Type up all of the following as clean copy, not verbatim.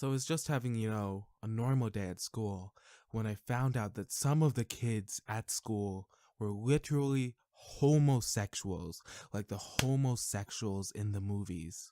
So I was just having, a normal day at school when I found out that some of the kids at school were literally homosexuals, like the homosexuals in the movies.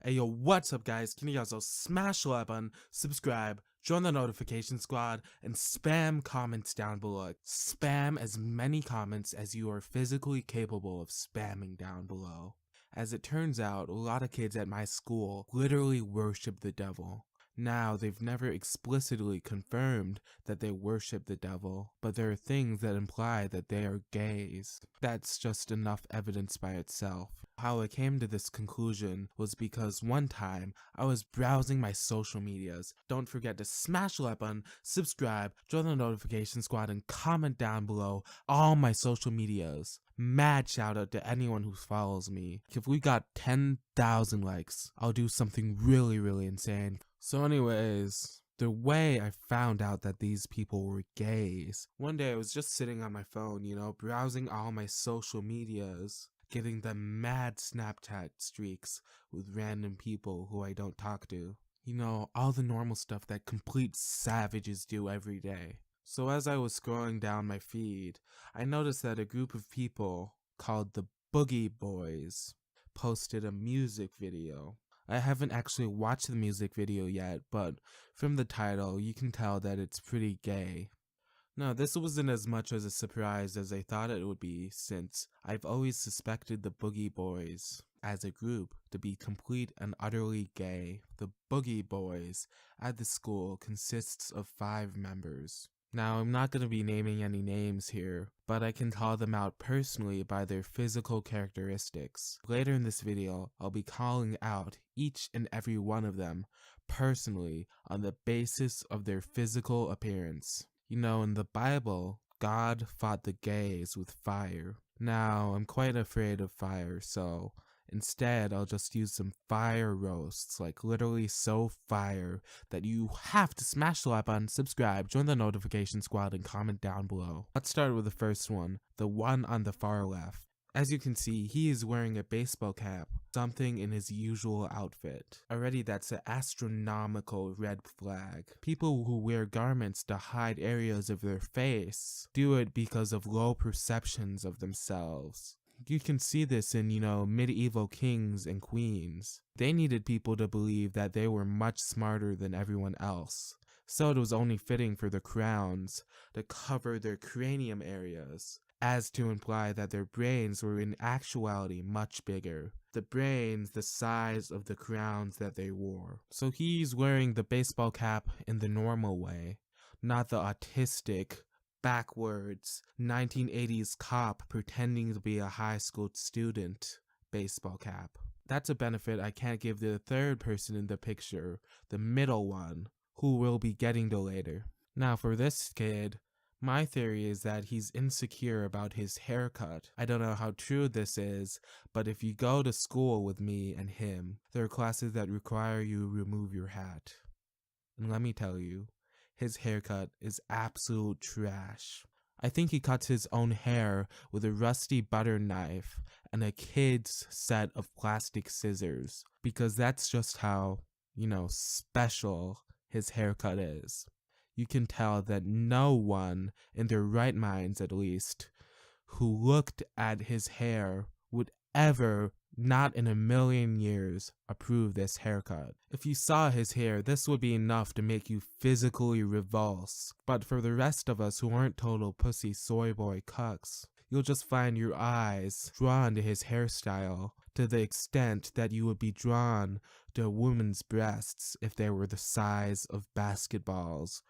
Hey yo, what's up guys? Can you guys all smash the like button, subscribe, join the notification squad, and spam comments down below. Spam as many comments as you are physically capable of spamming down below. As it turns out, a lot of kids at my school literally worship the devil. Now, they've never explicitly confirmed that they worship the devil, but there are things that imply that they are gays. That's just enough evidence by itself. How I came to this conclusion was because one time I was browsing my social medias. Don't forget to smash the like button, subscribe, join the notification squad, and comment down below all my social medias. Mad shout out to anyone who follows me. If we got 10,000 likes, I'll do something really insane. So anyways, the way I found out that these people were gays, one day I was just sitting on my phone, browsing all my social medias, getting the mad Snapchat streaks with random people who I don't talk to. All the normal stuff that complete savages do every day. So as I was scrolling down my feed, I noticed that a group of people called the Boogie Bois posted a music video. I haven't actually watched the music video yet, but from the title, you can tell that it's pretty gay. Now, this wasn't as much as a surprise as I thought it would be, since I've always suspected the Boogie Bois as a group to be complete and utterly gay. The Boogie Bois at the school consists of 5 members. Now, I'm not going to be naming any names here, but I can call them out personally by their physical characteristics. Later in this video, I'll be calling out each and every one of them personally on the basis of their physical appearance. In the Bible, God fought the gays with fire. Now, I'm quite afraid of fire, so instead, I'll just use some fire roasts, like literally so fire that you have to smash the like button, subscribe, join the notification squad, and comment down below. Let's start with the first one, the one on the far left. As you can see, he is wearing a baseball cap, something in his usual outfit. Already that's an astronomical red flag. People who wear garments to hide areas of their face do it because of low perceptions of themselves. You can see this in, medieval kings and queens. They needed people to believe that they were much smarter than everyone else. So it was only fitting for the crowns to cover their cranium areas, as to imply that their brains were in actuality much bigger. The brains the size of the crowns that they wore. So he's wearing the baseball cap in the normal way, not the autistic, backwards 1980s cop pretending to be a high school student baseball cap. That's a benefit I can't give the third person in the picture, the middle one, who we'll be getting to later. Now for this kid, my theory is that he's insecure about his haircut. I don't know how true this is, but if you go to school with me and him, there are classes that require you remove your hat. And let me tell you, his haircut is absolute trash. I think he cuts his own hair with a rusty butter knife and a kid's set of plastic scissors, because that's just how, special his haircut is. You can tell that no one, in their right minds at least, who looked at his hair would ever, not in a million years, approve this haircut. If you saw his hair, this would be enough to make you physically revulse. But for the rest of us who aren't total pussy soy boy cucks, you'll just find your eyes drawn to his hairstyle to the extent that you would be drawn to a woman's breasts if they were the size of basketballs.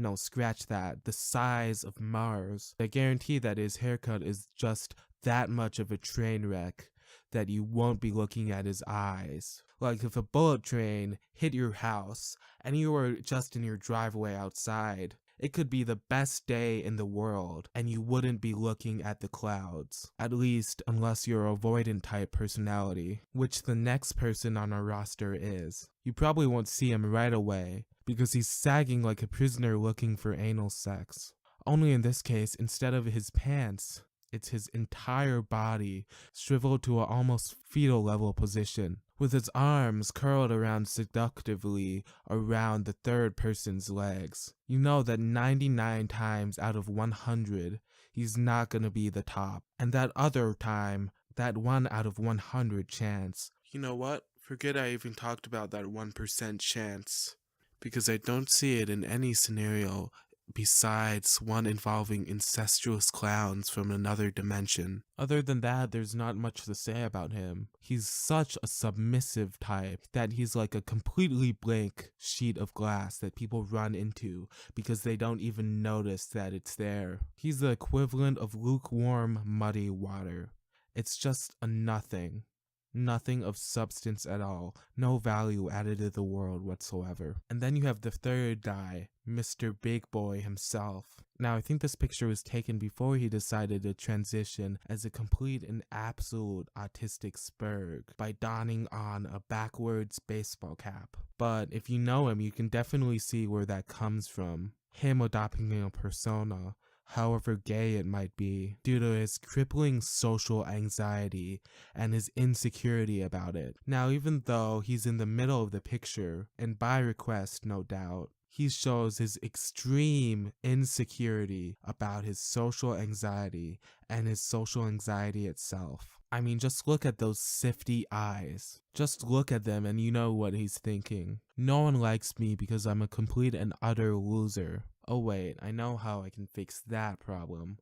No, scratch that. The size of Mars. I guarantee that his haircut is just that much of a train wreck that you won't be looking at his eyes. Like if a bullet train hit your house and you were just in your driveway outside, it could be the best day in the world and you wouldn't be looking at the clouds. At least unless you're a avoidant type personality, which the next person on our roster is. You probably won't see him right away, because he's sagging like a prisoner looking for anal sex. Only in this case, instead of his pants, it's his entire body shriveled to an almost fetal level position, with his arms curled around seductively around the third person's legs. You know that 99 times out of 100, he's not gonna be the top. And that other time, that 1 out of 100 chance. You know what? Forget I even talked about that 1% chance. Because I don't see it in any scenario besides one involving incestuous clowns from another dimension. Other than that, there's not much to say about him. He's such a submissive type that he's like a completely blank sheet of glass that people run into because they don't even notice that it's there. He's the equivalent of lukewarm, muddy water. It's just a nothing. Nothing of substance at all, no value added to the world whatsoever. And then you have the third guy, Mr. Big Boy himself. Now I think this picture was taken before he decided to transition as a complete and absolute autistic spurg by donning on a backwards baseball cap. But if you know him, you can definitely see where that comes from. Him adopting a persona, however gay it might be, due to his crippling social anxiety and his insecurity about it. Now, even though he's in the middle of the picture, and by request, no doubt, he shows his extreme insecurity about his social anxiety and his social anxiety itself. I mean, just look at those sifty eyes. Just look at them and you know what he's thinking. No one likes me because I'm a complete and utter loser. Oh wait, I know how I can fix that problem.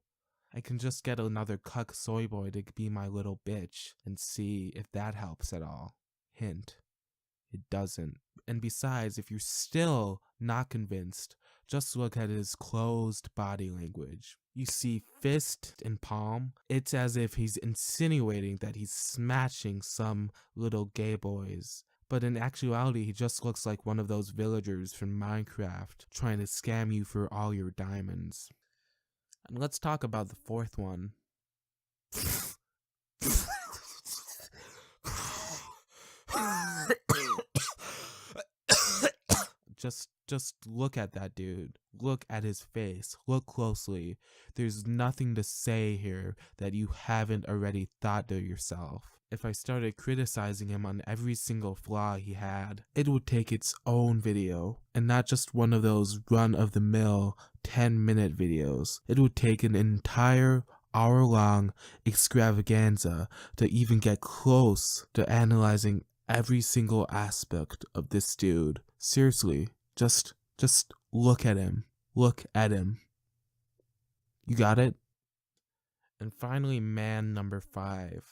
I can just get another cuck soy boy to be my little bitch and see if that helps at all. Hint, it doesn't. And besides, if you're still not convinced, just look at his closed body language. You see fist and palm. It's as if he's insinuating that he's smashing some little gay boys. But in actuality, he just looks like one of those villagers from Minecraft trying to scam you for all your diamonds. And let's talk about the fourth one. Just look at that dude. Look at his face. Look closely. There's nothing to say here that you haven't already thought to yourself. If I started criticizing him on every single flaw he had, it would take its own video, and not just one of those run-of-the-mill 10-minute videos. It would take an entire hour-long extravaganza to even get close to analyzing every single aspect of this dude. Seriously, just look at him. Look at him. You got it? And finally, man number 5.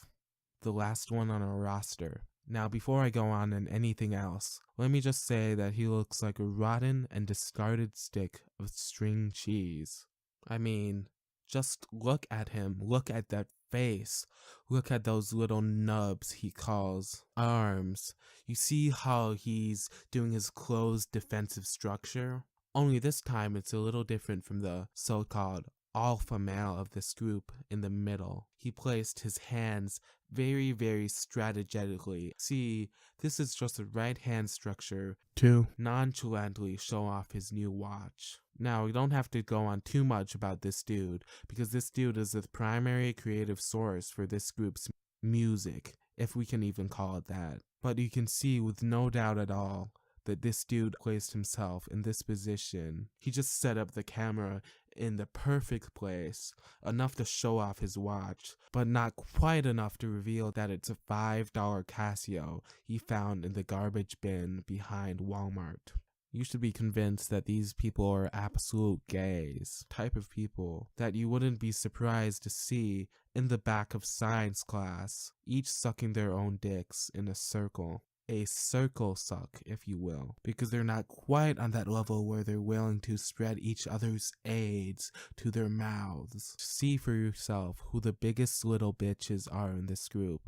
The last one on our roster. Now, before I go on and anything else, let me just say that he looks like a rotten and discarded stick of string cheese. I mean, just look at him. Look at that face. Look at those little nubs he calls arms. You see how he's doing his closed defensive structure? Only this time it's a little different from the so-called alpha male of this group in the middle. He placed his hands very, very strategically. See, this is just a right hand structure to nonchalantly show off his new watch. Now, we don't have to go on too much about this dude, because this dude is the primary creative source for this group's music, if we can even call it that. But you can see with no doubt at all that this dude placed himself in this position. He just set up the camera in the perfect place, enough to show off his watch, but not quite enough to reveal that it's a $5 Casio he found in the garbage bin behind Walmart. You should be convinced that these people are absolute gays, type of people that you wouldn't be surprised to see in the back of science class, each sucking their own dicks in a circle. A circle suck, if you will, because they're not quite on that level where they're willing to spread each other's AIDS to their mouths. See for yourself who the biggest little bitches are in this group.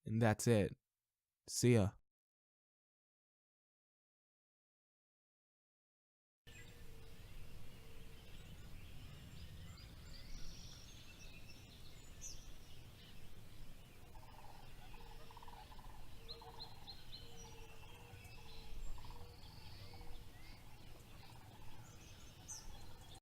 And that's it. See ya.